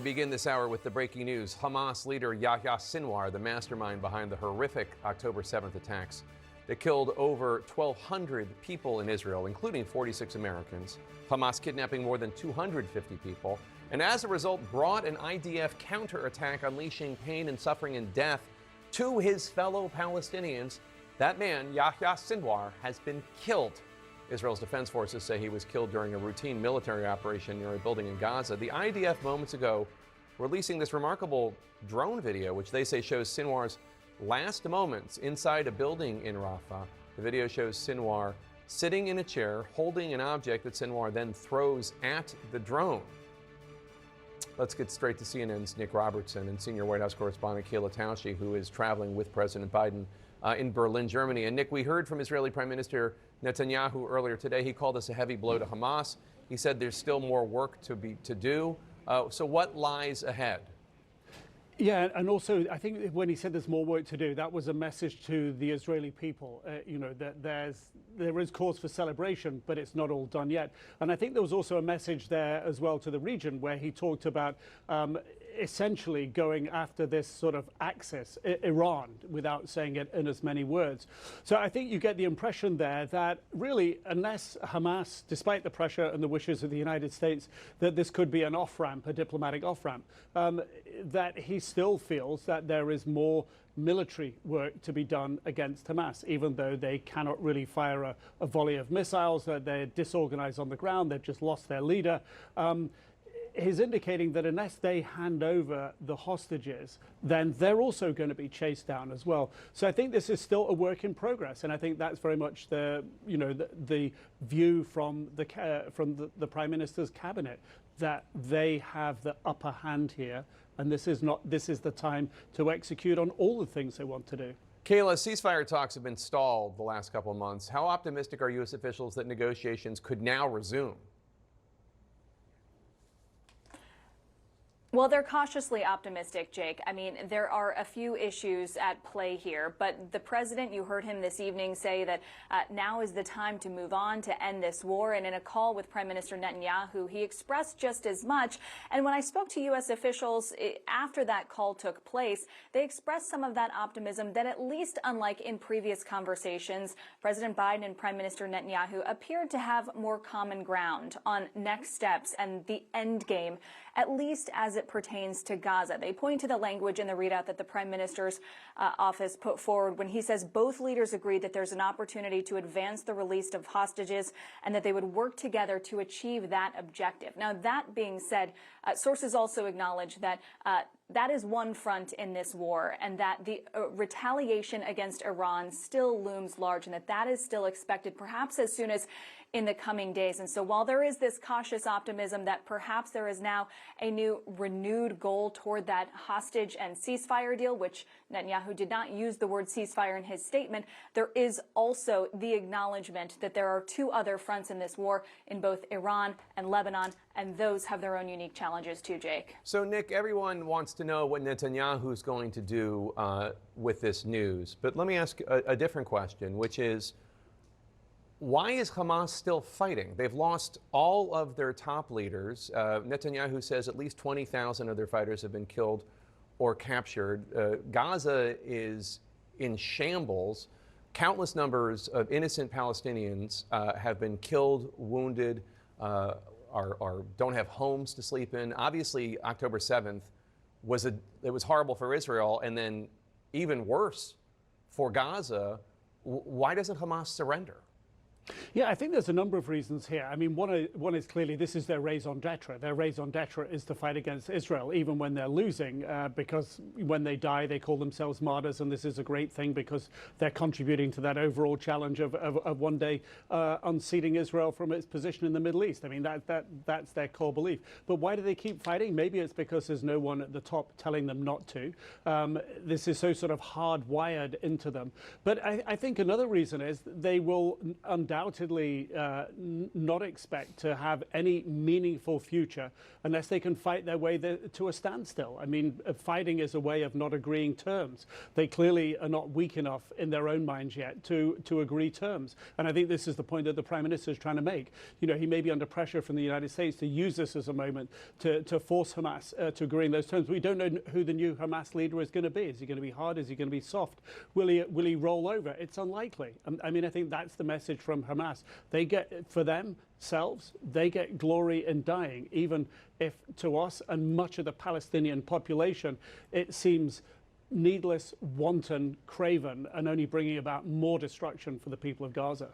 We begin this hour with the breaking news. Hamas leader Yahya Sinwar, the mastermind behind the horrific October 7th attacks that killed over 1,200 people in Israel, including 46 Americans. Hamas kidnapping more than 250 people, and as a result brought an IDF counterattack, unleashing pain and suffering and death to his fellow Palestinians. That man, Yahya Sinwar, has been killed. Israel's defense forces say he was killed during a routine military operation near a building in Gaza. The IDF moments ago releasing this remarkable drone video, which they say shows Sinwar's last moments inside a building in Rafah. The video shows Sinwar sitting in a chair, holding an object that Sinwar then throws at the drone. Let's get straight to CNN's Nick Robertson and senior White House correspondent Kayla Tausche, who is traveling with President Biden in Berlin, Germany. And Nick, we heard from Israeli Prime Minister Netanyahu earlier today. He called this a heavy blow to Hamas. He said there's still more work to do. So what lies ahead? Yeah, and also I think when he said there's more work to do, that was a message to the Israeli people, that there is cause for celebration, but it's not all done yet. And I think there was also a message there as well to the region where he talked about essentially going after this sort of axis, Iran, without saying it in as many words. So I think you get the impression there that really, unless Hamas, despite the pressure and the wishes of the United States, that this could be an off-ramp, a diplomatic off-ramp, that he still feels that there is more military work to be done against Hamas, even though they cannot really fire a volley of missiles, that they're disorganized on the ground, they've just lost their leader. He's indicating that unless they hand over the hostages, then they're also going to be chased down as well. So I think this is still a work in progress, and I think that's very much the view from the Prime Minister's cabinet, that they have the upper hand here, and this is the time to execute on all the things they want to do. Kayla, ceasefire talks have been stalled the last couple of months. How optimistic are U.S. officials that negotiations could now resume? Well, they're cautiously optimistic, Jake. I mean, there are a few issues at play here, but the president, you heard him this evening say that now is the time to move on, to end this war. And in a call with Prime Minister Netanyahu, he expressed just as much. And when I spoke to U.S. officials after that call took place, they expressed some of that optimism that at least unlike in previous conversations, President Biden and Prime Minister Netanyahu appeared to have more common ground on next steps and the end game, at least as it pertains to Gaza. They point to the language in the readout that the Prime Minister's office put forward when he says both leaders agreed that there's an opportunity to advance the release of hostages and that they would work together to achieve that objective. Now, that being said, sources also acknowledge that that is one front in this war, and that the retaliation against Iran still looms large, and that is still expected perhaps as soon as in the coming days. And so while there is this cautious optimism that perhaps there is now a new renewed goal toward that hostage and ceasefire deal, which Netanyahu did not use the word ceasefire in his statement, there is also the acknowledgement that there are two other fronts in this war in both Iran and Lebanon, and those have their own unique challenges too, Jake. So, Nick, everyone wants to know what Netanyahu is going to do with this news. But let me ask a different question, which is, why is Hamas still fighting? They've lost all of their top leaders. Netanyahu says at least 20,000 of their fighters have been killed or captured. Gaza is in shambles. Countless numbers of innocent Palestinians have been killed, wounded, don't have homes to sleep in. Obviously, October 7th it was horrible for Israel, and then even worse for Gaza. Why doesn't Hamas surrender? Yeah, I think there's a number of reasons here. I mean, one is clearly this is their raison d'etre. Their raison d'etre is to fight against Israel, even when they're losing, because when they die, they call themselves martyrs, and this is a great thing because they're contributing to that overall challenge of one day unseating Israel from its position in the Middle East. I mean, that's their core belief. But why do they keep fighting? Maybe it's because there's no one at the top telling them not to. This is so sort of hardwired into them. But I think another reason is they will undoubtedly undoubtedly not expect to have any meaningful future unless they can fight their way to a standstill. I mean, fighting is a way of not agreeing terms. They clearly are not weak enough in their own minds yet to agree terms. And I think this is the point that the Prime Minister is trying to make. You know, he may be under pressure from the United States to use this as a moment to force Hamas to agree in those terms. We don't know who the new Hamas leader is going to be. Is he going to be hard? Is he going to be soft? Will he roll over? It's unlikely. I mean, I think that's the message from Hamas. They get, for themselves, they get glory in dying, even if to us and much of the Palestinian population, it seems needless, wanton, craven, and only bringing about more destruction for the people of Gaza.